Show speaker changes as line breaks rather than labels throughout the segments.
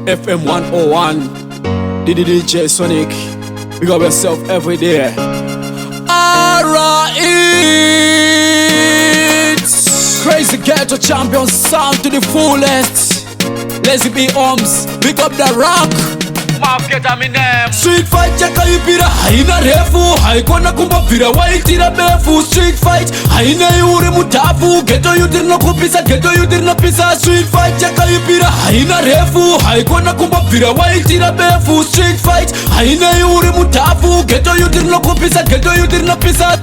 FM 101, DJ Sonic, big up yourself every day. Alright, crazy ghetto champion sound to the fullest. Lazy B Homes, big up the rock. Street fight chaka ipira haina refu, haikona kumbapira waitira befu. Street fight haina yuri mutafu, ghetto yudirna kupisa, ghetto yudirna pisa. Street fight chaka ipira haina refu, haikona kumbapira waitira befu. Street fight haina yuri mutafu, ghetto yudirna kupisa, ghetto yudirna pisa.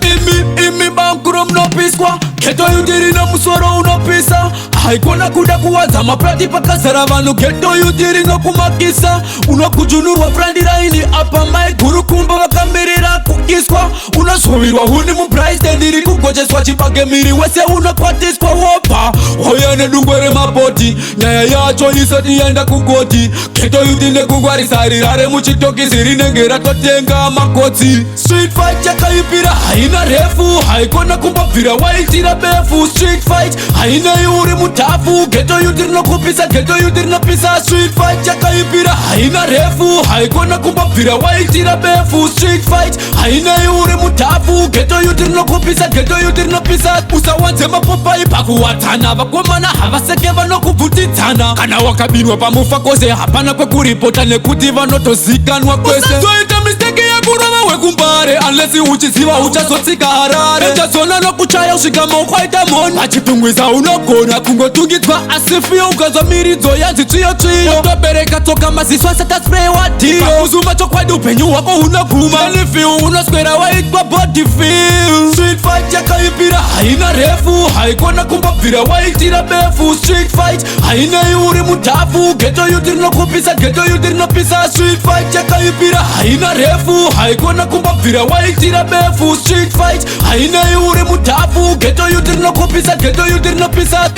Imi bankuro mnopiswa, ghetto yudirina musoro unopisa. Haikona kuda kuwaza maprati pakazara vanu, ghetto yudirina kumakisa. Unakujunurwa frandi raini apa mai guru kumba wakamirira kukiswa. Unasubirwa huni mprice ndiri kugojeswa chipage miri wese unakwatiswa wopa. Hoyane dungwere mapoti, nyaya yacho isati yenda kugoti. Ghetto yudine kugwari sari rare muchitoki siri nengera totenga makoti. Street fight chaka ipira haina refu, haikona kumbapira waitira befu. Street fight haina yuri mutafu, ghetto yudirna kupisa, ghetto yudirna pisa. Street fight chaka ipira haina refu, haikona kumbapira waitira befu. Street fight haina yuri mutafu, ghetto yudirna kupisa, ghetto yudirna pisa. Usawanze mapopa ipakuwatana, vakomana havaseke vanokuvutitana. Kana wakabinwa pamufa kose hapana kwe kuripota nekuti vanotozikanwa kwese. Usazoita mistake ya kurova wekumbare, unless uchiziva uchazotsika harare. Echazona nokuchaya usvikama ukwaita moni, vachitungwisa unogona kungotungitwa asifio. Ukazwa miridzo yanzi tsviyo tsviyo, utobereka toka maziso asatatspewa dio. Ukuzuma chokwadi upenyu wako unoguma, anifiu unoswera waitwa body feel. Street fight yakaipira haina refu, haikona kumbapira waitira befu. Street fight haina yuri mutafu, ghetto yudirna kupisa, ghetto yudirna pisa. Street fight yakaipira haina refu, haikona kumbapira waitira befu. Street fight haina yuri mutafu, ghetto yudirna kupisa, ghetto yudirna pisa.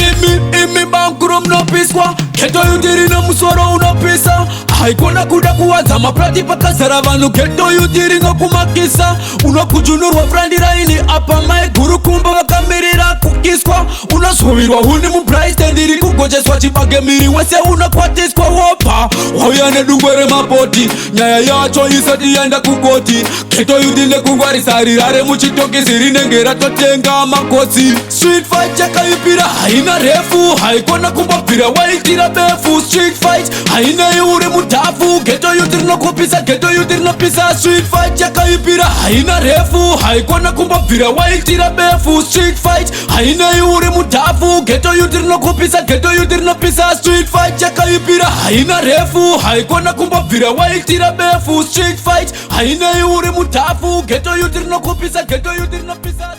Imi bankuro mnopiswa, ghetto yudirina musoro unopisa. Haikona kuda kuwaza maprati pakazara vanu, ghetto yudirina kumakisa. Unakujunurwa frandi raini apa mai guru kumba wakamirira kukiswa. Unasubirwa huni mprice ndiri kugojeswa chipage miri wese unakwatiswa wopa. Hoyane dungwere mapoti, nyaya yacho isati yenda kugoti. Ghetto yudine kugwari sari rare muchitoki siri nengera totenga makosi. Street fight chaka ipira haina refu, haikona kumbapira waitira befu. Street fight haina yuri mutafu, ghetto yudirna kupisa, ghetto yudirna pisa. Street fight chaka ipira haina refu, haikona kumbapira waitira befu. Street fight haina yuri mutafu, ghetto yudirna kupisa, ghetto yudirna pisa. Street fight chaka ipira haina refu, haikona kumbapira waitira befu. Street fight haina yuri mutafu, ghetto yudirna kupisa, ghetto yudirna pisa.